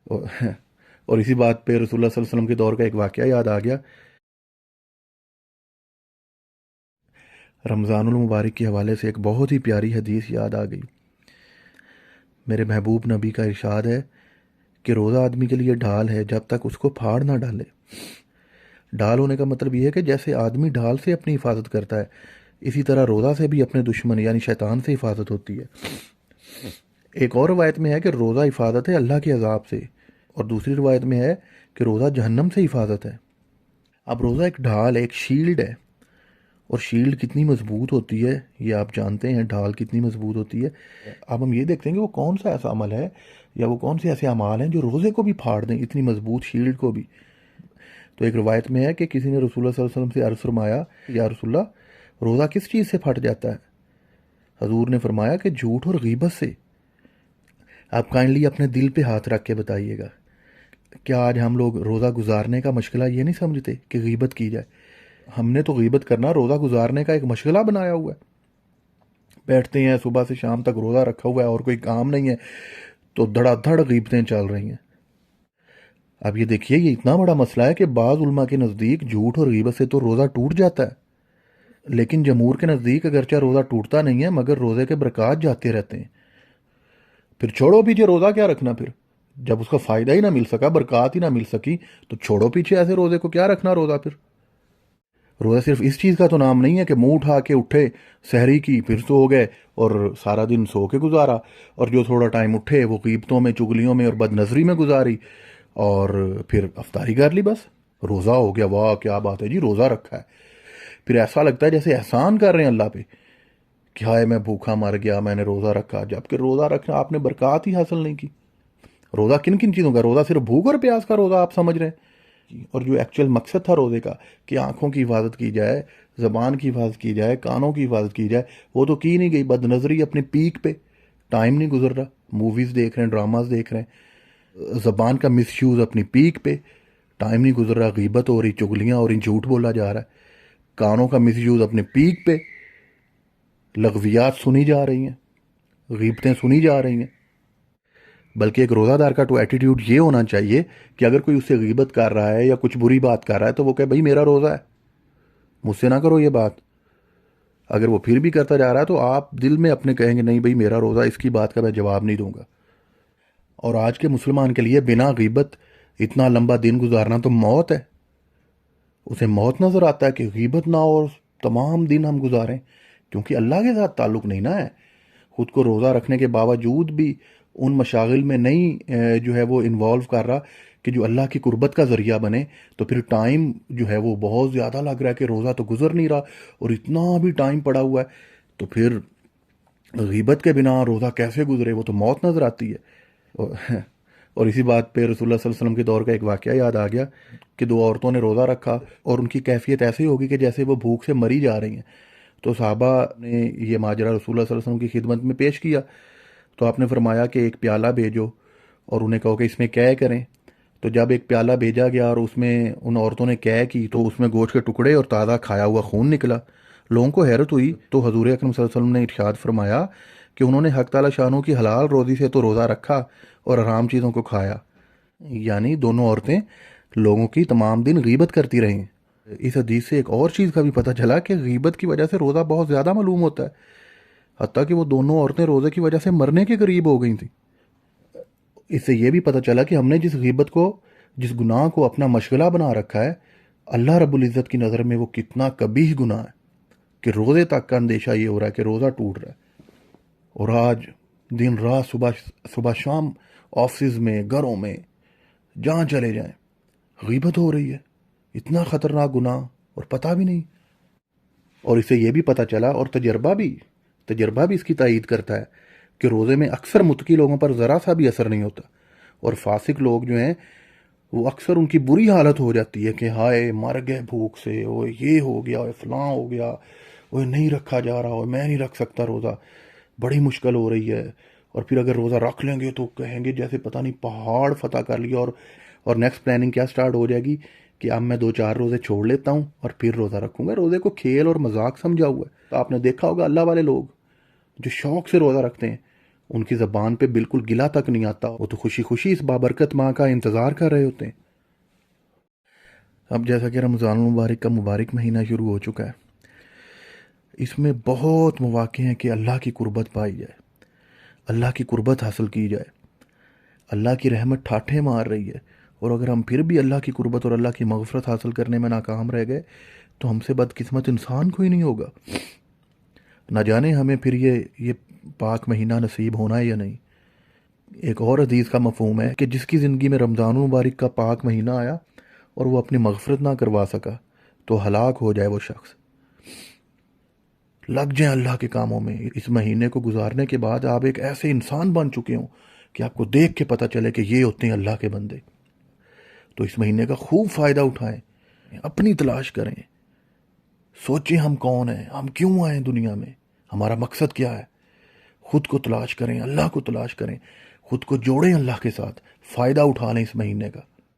اور اور اسی بات پہ رسول اللہ صلی اللہ علیہ وسلم کے دور کا ایک واقعہ یاد آ گیا۔ رمضان المبارک کے حوالے سے ایک بہت ہی پیاری حدیث یاد آ گئی۔ میرے محبوب نبی کا ارشاد ہے کہ روزہ آدمی کے لیے ڈھال ہے جب تک اس کو پھاڑ نہ ڈالے۔ ڈھال ہونے کا مطلب یہ ہے کہ جیسے آدمی ڈھال سے اپنی حفاظت کرتا ہے، اسی طرح روزہ سے بھی اپنے دشمن یعنی شیطان سے حفاظت ہوتی ہے۔ ایک اور روایت میں ہے کہ روزہ حفاظت ہے اللہ کے عذاب سے، اور دوسری روایت میں ہے کہ روزہ جہنم سے حفاظت ہے۔ اب روزہ ایک ڈھال ہے، ایک شیلڈ ہے، اور شیلڈ کتنی مضبوط ہوتی ہے یہ آپ جانتے ہیں، ڈھال کتنی مضبوط ہوتی ہے۔ اب ہم یہ دیکھتے ہیں کہ وہ کون سا ایسا عمل ہے یا وہ کون سے ایسے اعمال ہیں جو روزے کو بھی پھاڑ دیں، اتنی مضبوط شیلڈ کو بھی۔ تو ایک روایت میں ہے کہ کسی نے رسول اللہ صلی اللہ علیہ وسلم سے عرض فرمایا، یا رسول اللہ، روزہ کس چیز سے پھٹ جاتا ہے؟ حضور نے فرمایا کہ جھوٹ اور غیبت سے۔ آپ کائنڈلی اپنے دل پہ ہاتھ رکھ کے بتائیے گا، کیا آج ہم لوگ روزہ گزارنے کا مشغلہ یہ نہیں سمجھتے کہ غیبت کی جائے؟ ہم نے تو غیبت کرنا روزہ گزارنے کا ایک مشغلہ بنایا ہوا ہے۔ بیٹھتے ہیں صبح سے شام تک روزہ رکھا ہوا ہے اور کوئی کام نہیں ہے تو دھڑا دھڑ غیبتیں چل رہی ہیں۔ اب یہ دیکھیے، یہ اتنا بڑا مسئلہ ہے کہ بعض علماء کے نزدیک جھوٹ اور غیبت سے تو روزہ ٹوٹ جاتا ہے، لیکن جمہور کے نزدیک اگرچہ روزہ ٹوٹتا نہیں ہے مگر روزے کے برکات جاتے رہتے ہیں۔ پھر چھوڑو پیچھے روزہ کیا رکھنا، پھر جب اس کا فائدہ ہی نہ مل سکا، برکات ہی نہ مل سکی، تو چھوڑو پیچھے ایسے روزے کو، کیا رکھنا روزہ پھر۔ روزہ صرف اس چیز کا تو نام نہیں ہے کہ منہ اٹھا کے اٹھے، سحری کی، پھر سو گئے اور سارا دن سو کے گزارا، اور جو تھوڑا ٹائم اٹھے وہ غیبتوں میں، چگلیوں میں اور بد نظری میں گزاری، اور پھر افطاری کر لی، بس روزہ ہو گیا۔ واہ کیا بات ہے جی، روزہ رکھا ہے۔ پھر ایسا لگتا ہے جیسے احسان کر رہے ہیں اللہ پہ کہ ہائے میں بھوکا مر گیا، میں نے روزہ رکھا، جبکہ روزہ رکھنا آپ نے برکات ہی حاصل نہیں کی۔ روزہ کن کن چیزوں کا؟ روزہ صرف بھوک اور پیاس کا روزہ آپ سمجھ رہے ہیں، اور جو ایکچوئل مقصد تھا روزے کا کہ آنکھوں کی حفاظت کی جائے، زبان کی حفاظت کی جائے، کانوں کی حفاظت کی جائے، وہ تو کی نہیں گئی۔ بد نظری اپنے پیک پہ، ٹائم نہیں گزر رہا، موویز دیکھ رہے ہیں، ڈراماز دیکھ رہے ہیں۔ زبان کا مس یوز اپنی پیک پہ، ٹائم نہیں گزر رہا، غیبت ہو رہی، چگلیاں ہو رہی، جھوٹ بولا جا رہا ہے۔ کانوں کا مس یوز اپنے پیک پہ، لغویات سنی جا رہی ہیں، غیبتیں سنی جا رہی ہیں۔ بلکہ ایک روزہ دار کا تو ایٹیٹیوڈ یہ ہونا چاہیے کہ اگر کوئی اس سے غیبت کر رہا ہے یا کچھ بری بات کر رہا ہے تو وہ کہے بھائی میرا روزہ ہے، مجھ سے نہ کرو یہ بات۔ اگر وہ پھر بھی کرتا جا رہا ہے تو آپ دل میں اپنے کہیں گے نہیں بھائی میرا روزہ، اس کی بات کا میں جواب نہیں دوں گا۔ اور آج کے مسلمان کے لیے بنا غیبت اتنا لمبا دن گزارنا تو موت ہے۔ اسے موت نظر آتا ہے کہ غیبت نہ ہو اور تمام دن ہم گزاریں، کیونکہ اللہ کے ساتھ تعلق نہیں نہ ہے۔ خود کو روزہ رکھنے کے باوجود بھی ان مشاغل میں نہیں جو ہے وہ انوالو کر رہا کہ جو اللہ کی قربت کا ذریعہ بنے، تو پھر ٹائم جو ہے وہ بہت زیادہ لگ رہا ہے کہ روزہ تو گزر نہیں رہا اور اتنا بھی ٹائم پڑا ہوا ہے، تو پھر غیبت کے بنا روزہ کیسے گزرے؟ وہ تو موت نظر آتی ہے۔ اور اسی بات پہ رسول اللہ صلی اللہ علیہ وسلم کے دور کا ایک واقعہ یاد آ گیا کہ دو عورتوں نے روزہ رکھا اور ان کی کیفیت ایسی ہوگی کہ جیسے وہ بھوک سے مری جا رہی ہیں۔ تو صحابہ نے یہ ماجرا رسول اللہ صلی اللہ علیہ وسلم کی خدمت میں پیش کیا، تو آپ نے فرمایا کہ ایک پیالہ بھیجو اور انہیں کہو کہ اس میں قے کریں۔ تو جب ایک پیالہ بھیجا گیا اور اس میں ان عورتوں نے قے کی تو اس میں گوشت کے ٹکڑے اور تازہ کھایا ہوا خون نکلا۔ لوگوں کو حیرت ہوئی تو حضور اکرم صلی اللہ علیہ وسلم نے ارشاد فرمایا کہ انہوں نے حق تعالی شانوں کی حلال روزی سے تو روزہ رکھا اور حرام چیزوں کو کھایا، یعنی دونوں عورتیں لوگوں کی تمام دن غیبت کرتی رہیں۔ اس حدیث سے ایک اور چیز کا بھی پتہ چلا کہ غیبت کی وجہ سے روزہ بہت زیادہ معلوم ہوتا ہے، حتیٰ کہ وہ دونوں عورتیں روزے کی وجہ سے مرنے کے قریب ہو گئی تھیں۔ اس سے یہ بھی پتہ چلا کہ ہم نے جس غیبت کو، جس گناہ کو اپنا مشغلہ بنا رکھا ہے، اللہ رب العزت کی نظر میں وہ کتنا قبیح گناہ ہے کہ روزے تک کا اندیشہ یہ ہو رہا ہے کہ روزہ ٹوٹ رہا ہے۔ اور آج دن رات، صبح شام، آفسز میں، گھروں میں، جہاں چلے جائیں غیبت ہو رہی ہے۔ اتنا خطرناک گناہ اور پتہ بھی نہیں۔ اور اس سے یہ بھی پتہ چلا، اور تجربہ بھی اس کی تائید کرتا ہے کہ روزے میں اکثر متقی لوگوں پر ذرا سا بھی اثر نہیں ہوتا، اور فاسق لوگ جو ہیں وہ اکثر ان کی بری حالت ہو جاتی ہے کہ ہائے مر گئے بھوک سے، وہ یہ ہو گیا، وہ فلاں ہو گیا، وہ نہیں رکھا جا رہا، میں نہیں رکھ سکتا روزہ، بڑی مشکل ہو رہی ہے۔ اور پھر اگر روزہ رکھ لیں گے تو کہیں گے جیسے پتہ نہیں پہاڑ فتح کر لیا، اور نیکسٹ پلاننگ کیا سٹارٹ ہو جائے گی کہ اب میں 2-4 روزے چھوڑ لیتا ہوں اور پھر روزہ رکھوں گا۔ روزے کو کھیل اور مذاق سمجھا ہوا ہے۔ تو آپ نے دیکھا ہوگا اللہ والے لوگ جو شوق سے روزہ رکھتے ہیں ان کی زبان پہ بالکل گلا تک نہیں آتا، وہ تو خوشی خوشی اس بابرکت ماہ کا انتظار کر رہے ہوتے ہیں۔ اب جیسا کہ رمضان المبارک کا مبارک مہینہ شروع ہو چکا ہے، اس میں بہت مواقع ہیں کہ اللہ کی قربت پائی جائے، اللہ کی قربت حاصل کی جائے۔ اللہ کی رحمت ٹھاٹھے مار رہی ہے، اور اگر ہم پھر بھی اللہ کی قربت اور اللہ کی مغفرت حاصل کرنے میں ناکام رہ گئے تو ہم سے بدقسمت انسان کوئی نہیں ہوگا۔ نہ جانے ہمیں پھر یہ پاک مہینہ نصیب ہونا ہے یا نہیں۔ ایک اور حدیث کا مفہوم ہے کہ جس کی زندگی میں رمضان المبارک کا پاک مہینہ آیا اور وہ اپنی مغفرت نہ کروا سکا تو ہلاک ہو جائے وہ شخص۔ لگ جائیں اللہ کے کاموں میں، اس مہینے کو گزارنے کے بعد آپ ایک ایسے انسان بن چکے ہوں کہ آپ کو دیکھ کے پتہ چلے کہ یہ ہوتے ہیں اللہ کے بندے۔ تو اس مہینے کا خوب فائدہ اٹھائیں، اپنی تلاش کریں، سوچیں ہم کون ہیں، ہم کیوں آئے دنیا میں، ہمارا مقصد کیا ہے۔ خود کو تلاش کریں، اللہ کو تلاش کریں، خود کو جوڑیں اللہ کے ساتھ، فائدہ اٹھا لیں اس مہینے کا۔